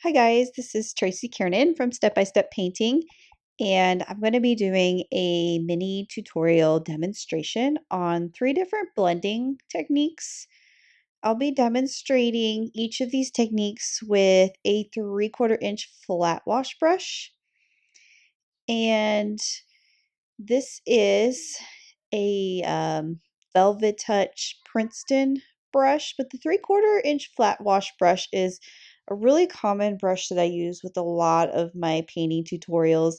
Hi guys, this is Tracy Kiernan from Step by Step Painting, and I'm going to be doing a mini tutorial demonstration on 3 different blending techniques. I'll be demonstrating each of these techniques with a 3/4 inch flat wash brush, and this is a Velvet Touch Princeton brush, but the 3/4 inch flat wash brush is a really common brush that I use with a lot of my painting tutorials.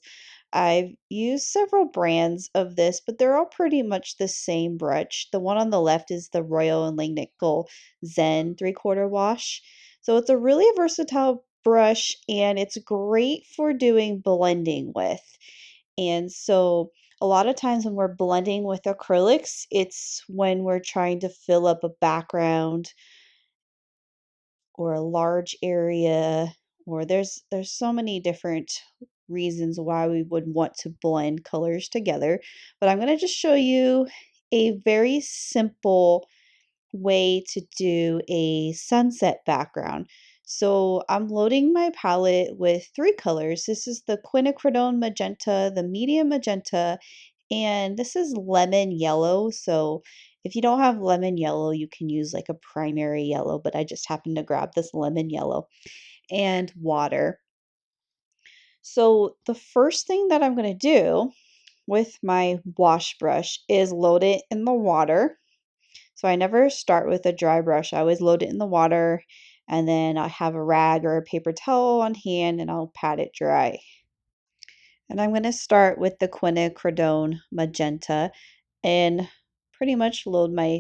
I've used several brands of this, but they're all pretty much the same brush. The one on the left is the Royal and Langnickel Zen 3/4 wash. So it's a really versatile brush and it's great for doing blending with. And so a lot of times when we're blending with acrylics, it's when we're trying to fill up a background or a large area, or there's so many different reasons why we would want to blend colors together. But I'm going to just show you a very simple way to do a sunset background. So I'm loading my palette with 3 colors. This is the quinacridone magenta, the medium magenta, and this is lemon yellow. So if you don't have lemon yellow, you can use like a primary yellow, but I just happened to grab this lemon yellow, and water. So the first thing that I'm going to do with my wash brush is load it in the water. So I never start with a dry brush. I always load it in the water, and then I have a rag or a paper towel on hand and I'll pat it dry. And I'm going to start with the quinacridone magenta and pretty much load my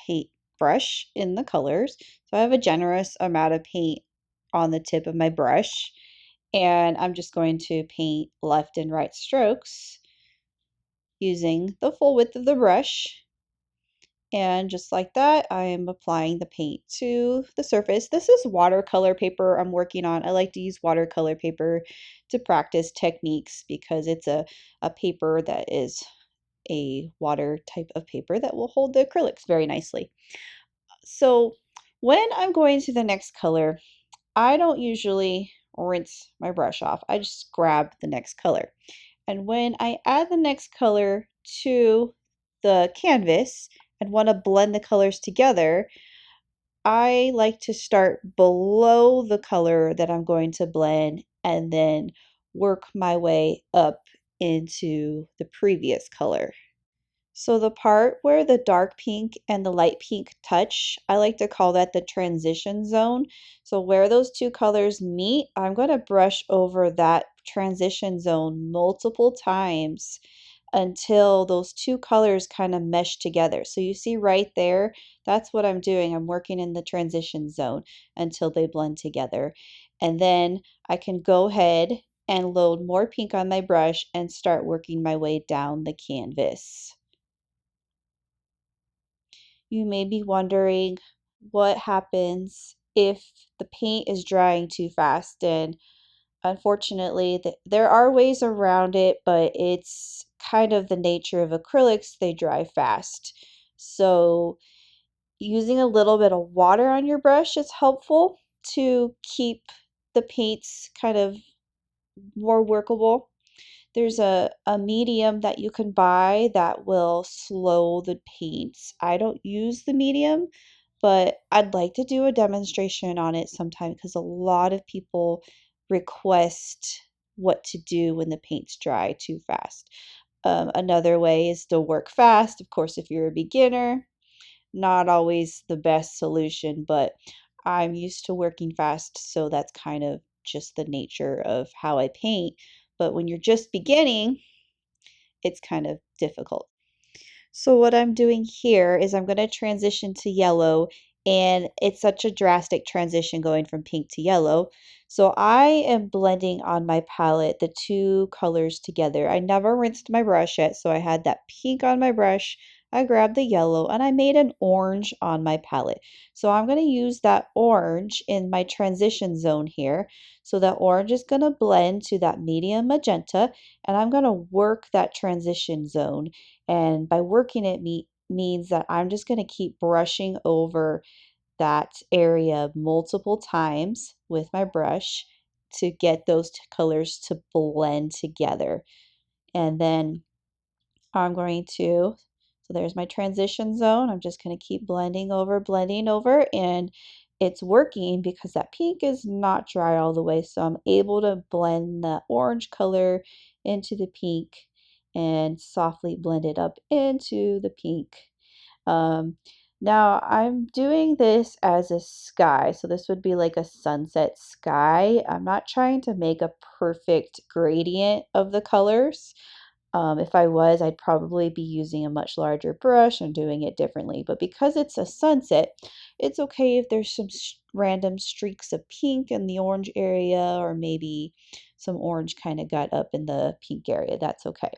paint brush in the colors. So I have a generous amount of paint on the tip of my brush, and I'm just going to paint left and right strokes using the full width of the brush. And just like that, I am applying the paint to the surface. This is watercolor paper I'm working on. I like to use watercolor paper to practice techniques because it's a paper that is a water type of paper that will hold the acrylics very nicely. So when I'm going to the next color, I don't usually rinse my brush off. I just grab the next color. And when I add the next color to the canvas and want to blend the colors together, I like to start below the color that I'm going to blend and then work my way up into the previous color. So the part where the dark pink and the light pink touch, I like to call that the transition zone. So where those 2 colors meet, I'm going to brush over that transition zone multiple times until those 2 colors kind of mesh together. So you see right there, that's what I'm doing. I'm working in the transition zone until they blend together. And then I can go ahead and load more pink on my brush and start working my way down the canvas. You may be wondering what happens if the paint is drying too fast, and unfortunately there are ways around it, but it's kind of the nature of acrylics, they dry fast. So using a little bit of water on your brush is helpful to keep the paints kind of more workable. There's a medium that you can buy that will slow the paints. I don't use the medium, but I'd like to do a demonstration on it sometime because a lot of people request what to do when the paint's dry too fast. Another way is to work fast. Of course, if you're a beginner, not always the best solution, but I'm used to working fast, so that's kind of just the nature of how I paint. But when you're just beginning, it's kind of difficult. So what I'm doing here is I'm going to transition to yellow, and it's such a drastic transition going from pink to yellow. So I am blending on my palette the 2 colors together. I never rinsed my brush yet, so I had that pink on my brush. I grabbed the yellow and I made an orange on my palette. So I'm going to use that orange in my transition zone here. So that orange is going to blend to that medium magenta, and I'm going to work that transition zone. And by working it means that I'm just going to keep brushing over that area multiple times with my brush to get those colors to blend together. And then I'm going to, so there's my transition zone. I'm just going to keep blending over, and it's working because that pink is not dry all the way. So I'm able to blend the orange color into the pink and softly blend it up into the pink. Now I'm doing this as a sky, so this would be like a sunset sky. I'm not trying to make a perfect gradient of the colors. If I was, I'd probably be using a much larger brush and doing it differently. But because it's a sunset, it's okay if there's some random streaks of pink in the orange area, or maybe some orange kind of got up in the pink area. That's okay.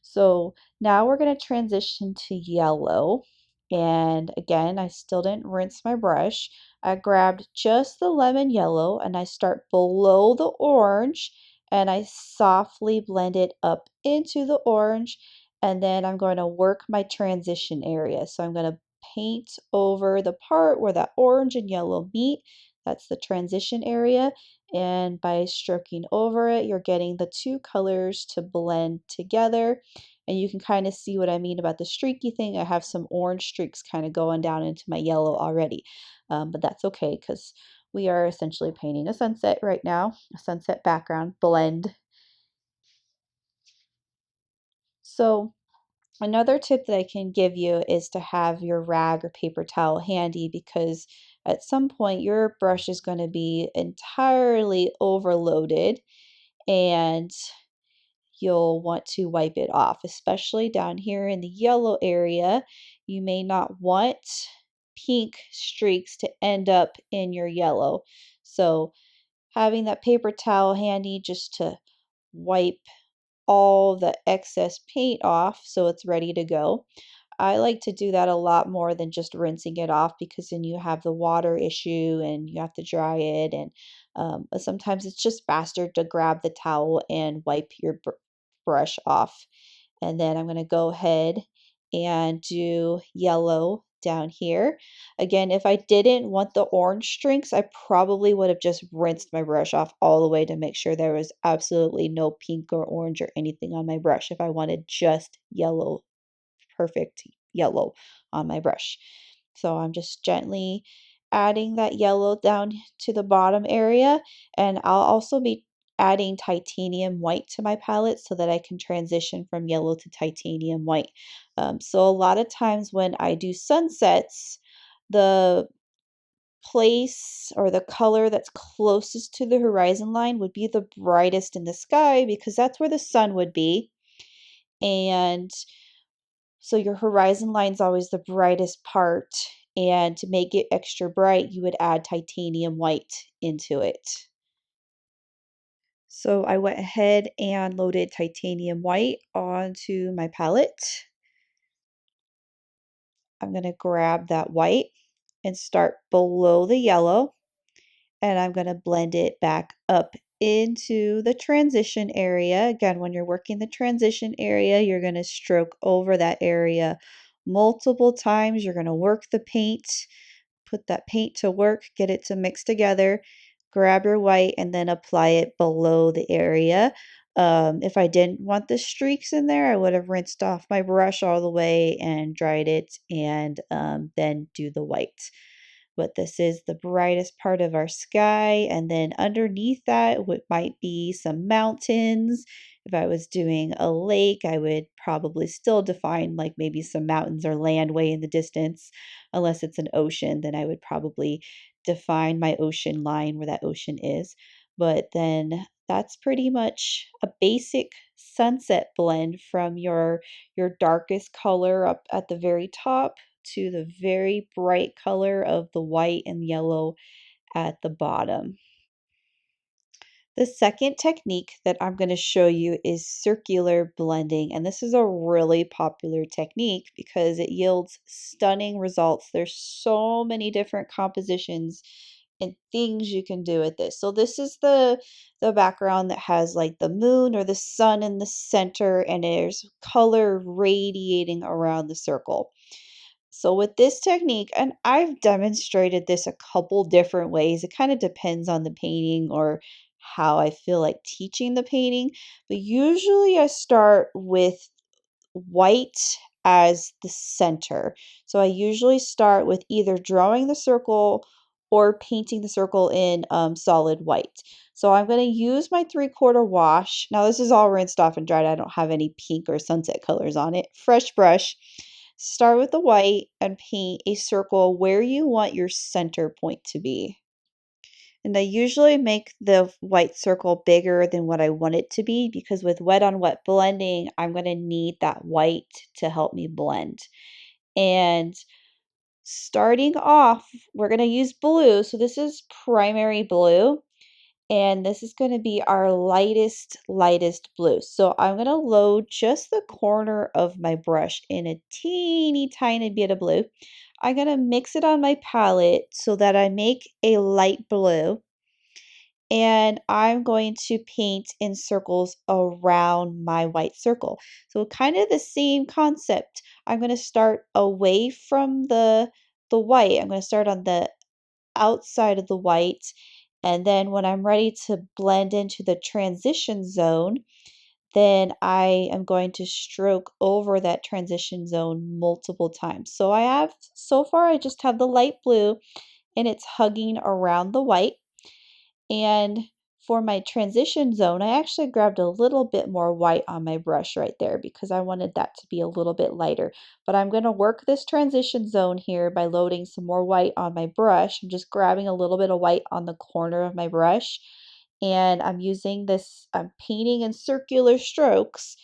So now we're going to transition to yellow. And again, I still didn't rinse my brush. I grabbed just the lemon yellow and I start below the orange and I softly blend it up into the orange. And then I'm going to work my transition area. So I'm going to paint over the part where that orange and yellow meet. That's the transition area. And by stroking over it, you're getting the two colors to blend together. And you can kind of see what I mean about the streaky thing. I have some orange streaks kind of going down into my yellow already. But that's okay because we are essentially painting a sunset right now, a sunset background blend. So another tip that I can give you is to have your rag or paper towel handy, because at some point your brush is going to be entirely overloaded and you'll want to wipe it off, especially down here in the yellow area. You may not want pink streaks to end up in your yellow. So having that paper towel handy just to wipe all the excess paint off so it's ready to go. I like to do that a lot more than just rinsing it off, because then you have the water issue and you have to dry it. And sometimes it's just faster to grab the towel and wipe your brush off. And then I'm going to go ahead and do yellow down here. Again, if I didn't want the orange streaks, I probably would have just rinsed my brush off all the way to make sure there was absolutely no pink or orange or anything on my brush if I wanted just yellow, perfect yellow on my brush. So I'm just gently adding that yellow down to the bottom area, and I'll also be adding titanium white to my palette so that I can transition from yellow to titanium white. So a lot of times when I do sunsets, the place or the color that's closest to the horizon line would be the brightest in the sky, because that's where the sun would be. And so your horizon line is always the brightest part. And to make it extra bright, you would add titanium white into it. So I went ahead and loaded titanium white onto my palette. I'm going to grab that white and start below the yellow, and I'm going to blend it back up into the transition area. Again, when you're working the transition area, you're going to stroke over that area multiple times. You're going to work the paint, put that paint to work, get it to mix together, grab your white, and then apply it below the area. If I didn't want the streaks in there, I would have rinsed off my brush all the way and dried it, and then do the white. But this is the brightest part of our sky, and then underneath that might be some mountains. If I was doing a lake, I would probably still define like maybe some mountains or land way in the distance. Unless it's an ocean, then I would probably define my ocean line where that ocean is. But then that's pretty much a basic sunset blend from your darkest color up at the very top to the very bright color of the white and yellow at the bottom. The second technique that I'm going to show you is circular blending, and this is a really popular technique because it yields stunning results. There's so many different compositions and things you can do with this. So this is the background that has like the moon or the sun in the center, and there's color radiating around the circle. So with this technique, and I've demonstrated this a couple different ways, it kind of depends on the painting or how I feel like teaching the painting, but usually I start with white as the center. So I usually start with either drawing the circle or painting the circle in solid white. So I'm going to use my 3/4 wash. Now this is all rinsed off and dried. I don't have any pink or sunset colors on it. Fresh brush. Start with the white and paint a circle where you want your center point to be. And I usually make the white circle bigger than what I want it to be because with wet on wet blending, I'm going to need that white to help me blend. And starting off, we're going to use blue. So this is primary blue. And this is going to be our lightest blue. So I'm going to load just the corner of my brush in a teeny tiny bit of blue. I'm going to mix it on my palette so that I make a light blue. And I'm going to paint in circles around my white circle. So kind of the same concept. I'm going to start away from the white. I'm going to start on the outside of the white, and then when I'm ready to blend into the transition zone, then I am going to stroke over that transition zone multiple times. So so far I just have the light blue and it's hugging around the white. And for my transition zone, I actually grabbed a little bit more white on my brush right there because I wanted that to be a little bit lighter. But I'm going to work this transition zone here by loading some more white on my brush. I'm just grabbing a little bit of white on the corner of my brush. And I'm using this, I'm painting in circular strokes.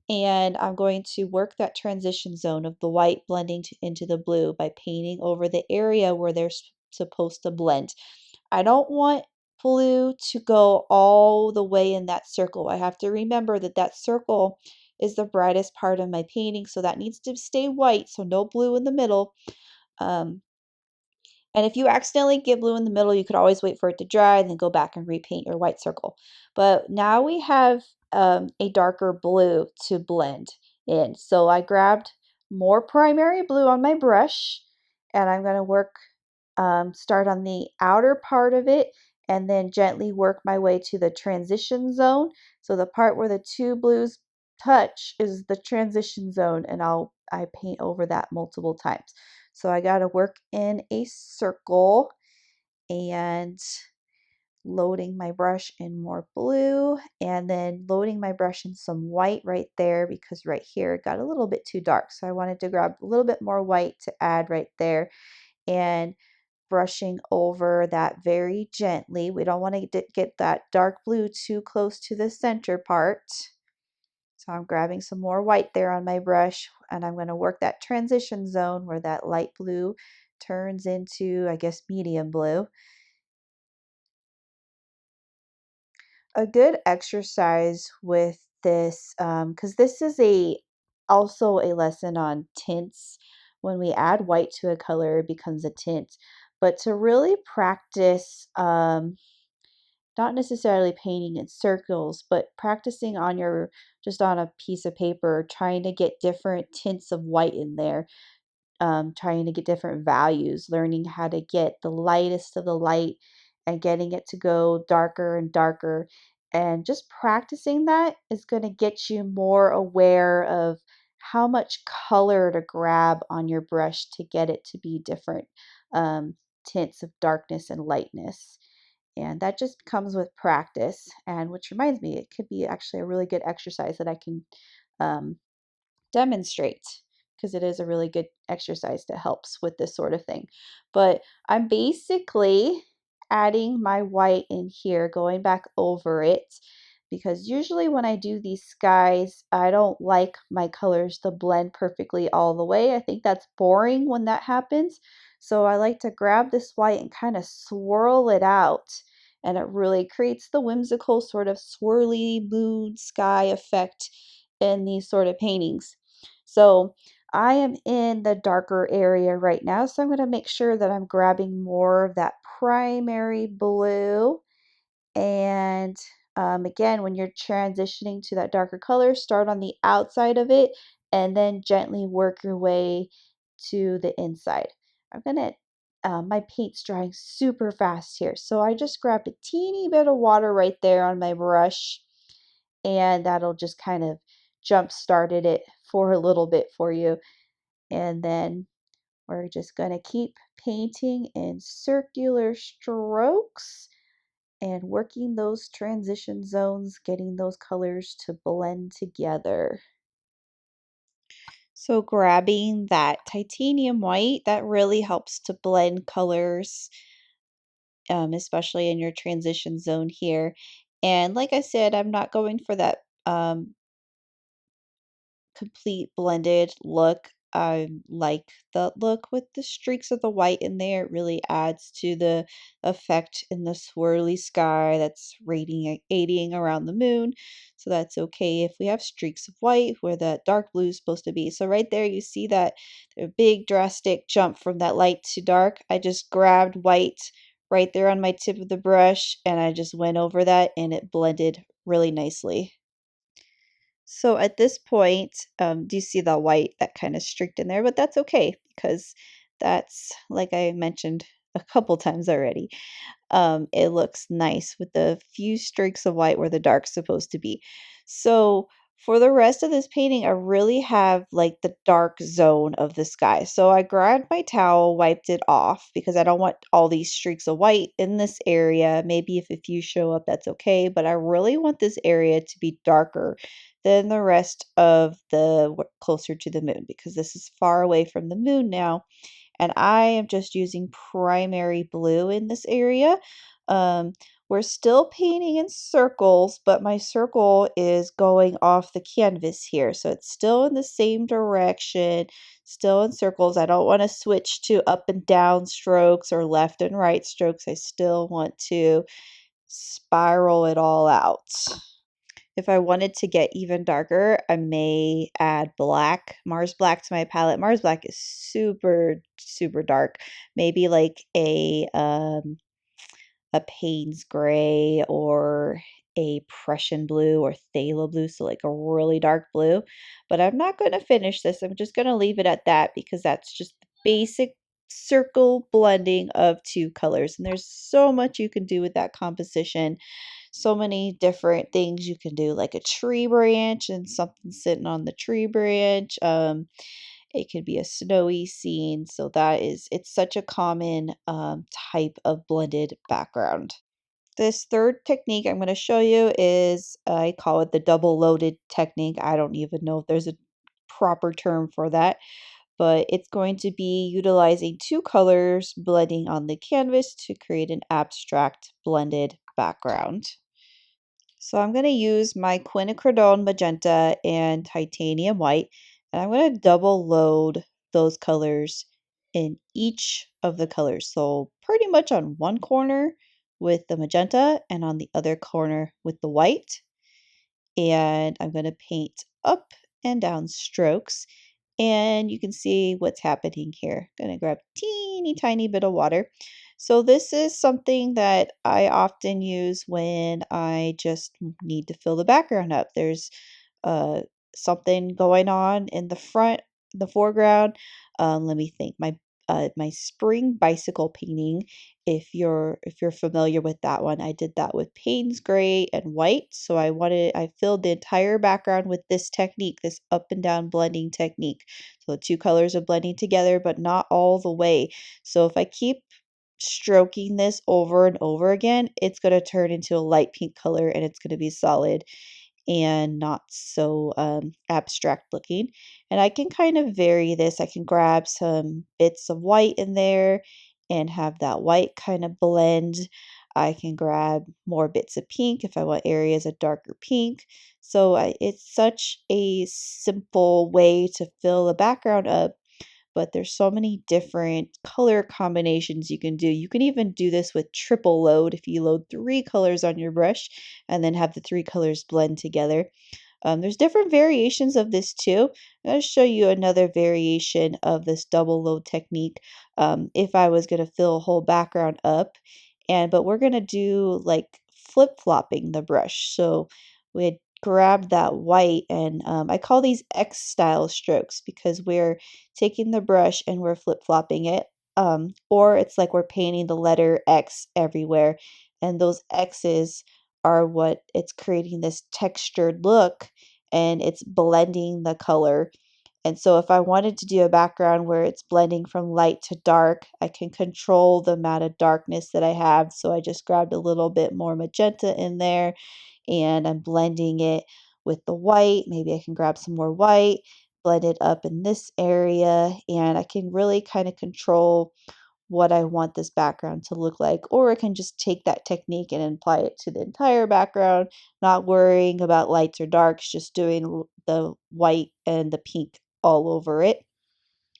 And I'm going to work that transition zone of the white blending into the blue by painting over the area where they're supposed to blend. I don't want blue to go all the way in that circle. I have to remember that that circle is the brightest part of my painting, so that needs to stay white, so no blue in the middle. Um, and if you accidentally get blue in the middle, you could always wait for it to dry and then go back and repaint your white circle. But now we have a darker blue to blend in. So I grabbed more primary blue on my brush and I'm going to start on the outer part of it and then gently work my way to the transition zone. So the part where the two blues touch is the transition zone, and I paint over that multiple times. So I got to work in a circle and loading my brush in more blue and then loading my brush in some white right there because right here it got a little bit too dark. So I wanted to grab a little bit more white to add right there and brushing over that very gently. We don't want to get that dark blue too close to the center part. So I'm grabbing some more white there on my brush and I'm going to work that transition zone where that light blue turns into, I guess, medium blue. A good exercise with this, because this is also a lesson on tints. When we add white to a color, it becomes a tint. But to really practice, not necessarily painting in circles, but practicing on just on a piece of paper, trying to get different tints of white in there, trying to get different values, learning how to get the lightest of the light and getting it to go darker and darker. And just practicing that is going to get you more aware of how much color to grab on your brush to get it to be different tints of darkness and lightness. And that just comes with practice. And which reminds me, it could be actually a really good exercise that I can um, demonstrate because it is a really good exercise that helps with this sort of thing. But I'm basically adding my white in here, going back over it, because usually when I do these skies, I don't like my colors to blend perfectly all the way. I think that's boring when that happens. So I like to grab this white and kind of swirl it out. And it really creates the whimsical sort of swirly moon sky effect in these sort of paintings. So I am in the darker area right now, so I'm going to make sure that I'm grabbing more of that primary blue. And again, when you're transitioning to that darker color, start on the outside of it and then gently work your way to the inside. I'm going to my paint's drying super fast here. So I just grabbed a teeny bit of water right there on my brush, and that'll just kind of jump started it for a little bit for you. And then we're just going to keep painting in circular strokes and working those transition zones, getting those colors to blend together. So grabbing that titanium white, that really helps to blend colors, especially in your transition zone here. And like I said, I'm not going for that complete blended look. I like the look with the streaks of the white in there. It really adds to the effect in the swirly sky that's radiating around the moon. So that's okay if we have streaks of white where that dark blue is supposed to be. So right there you see that big drastic jump from that light to dark. I just grabbed white right there on my tip of the brush and I just went over that and it blended really nicely. So at this point, do you see the white that kind of streaked in there? But that's okay because that's, like I mentioned a couple times already, it looks nice with the few streaks of white where the dark's supposed to be. So for the rest of this painting, I really have like the dark zone of the sky. So I grabbed my towel, wiped it off because I don't want all these streaks of white in this area. Maybe if a few show up, that's okay. But I really want this area to be darker than the rest of the closer to the moon because this is far away from the moon now and I am just using primary blue in this area. Um, we're still painting in circles, but my circle is going off the canvas here. So it's still in the same direction, still in circles. I don't want to switch to up and down strokes or left and right strokes. I still want to spiral it all out. If I wanted to get even darker, I may add black, Mars Black to my palette. Mars Black is super, super dark. Maybe like a Payne's gray or a Prussian blue or phthalo blue, so like a really dark blue. But I'm not going to finish this. I'm just going to leave it at that because that's just the basic circle blending of two colors. And there's so much you can do with that composition, so many different things you can do, like a tree branch and something sitting on the tree branch. It could be a snowy scene. So it's such a common type of blended background. This third technique I'm going to show you is, I call it the double loaded technique. I don't even know if there's a proper term for that, but it's going to be utilizing two colors blending on the canvas to create an abstract blended background. So I'm going to use my quinacridone magenta and titanium white, and I'm going to double load those colors in each of the colors. So pretty much on one corner with the magenta and on the other corner with the white. And I'm going to paint up and down strokes. And you can see what's happening here. I'm going to grab a teeny tiny bit of water. So this is something that I often use when I just need to fill the background up. There's uh, something going on in the front, the foreground. Let me think. My spring bicycle painting. If you're familiar with that one, I did that with Payne's gray and white. So I filled the entire background with this technique, this up and down blending technique. So the two colors are blending together, but not all the way. So if I keep stroking this over and over again, it's going to turn into a light pink color and it's going to be solid and not so abstract looking. And I can kind of vary this. I can grab some bits of white in there and have that white kind of blend. I can grab more bits of pink if I want areas of darker pink. So it's such a simple way to fill the background up, but there's so many different color combinations you can do. You can even do this with triple load if you load three colors on your brush and then have the three colors blend together. There's different variations of this too. I'm going to show you another variation of this double load technique if I was going to fill a whole background up. But we're going to do like flip-flopping the brush. So we grab that white and I call these X style strokes because we're taking the brush and we're flip-flopping it. or it's like we're painting the letter X everywhere, and those X's are what it's creating this textured look, and it's blending the color. And so if I wanted to do a background where it's blending from light to dark, I can control the amount of darkness that I have. So I just grabbed a little bit more magenta in there and I'm blending it with the white. Maybe I can grab some more white, blend it up in this area, and I can really kind of control what I want this background to look like. Or I can just take that technique and apply it to the entire background, not worrying about lights or darks, just doing the white and the pink all over it.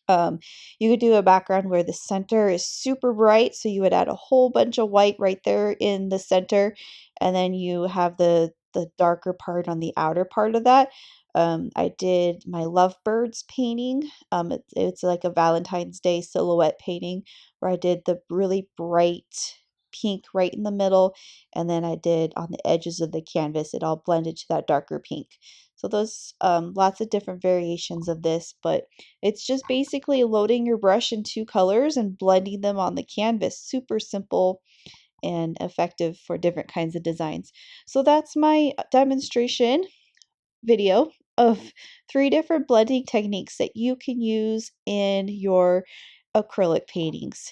Um, you could do a background where the center is super bright, so you would add a whole bunch of white right there in the center, and then you have the darker part on the outer part of that. I did my lovebirds painting. It's like a Valentine's Day silhouette painting where I did the really bright pink right in the middle, and then I did on the edges of the canvas, it all blended to that darker pink. So those lots of different variations of this, but it's just basically loading your brush in two colors and blending them on the canvas. Super simple and effective for different kinds of designs. So that's my demonstration video of 3 different blending techniques that you can use in your acrylic paintings.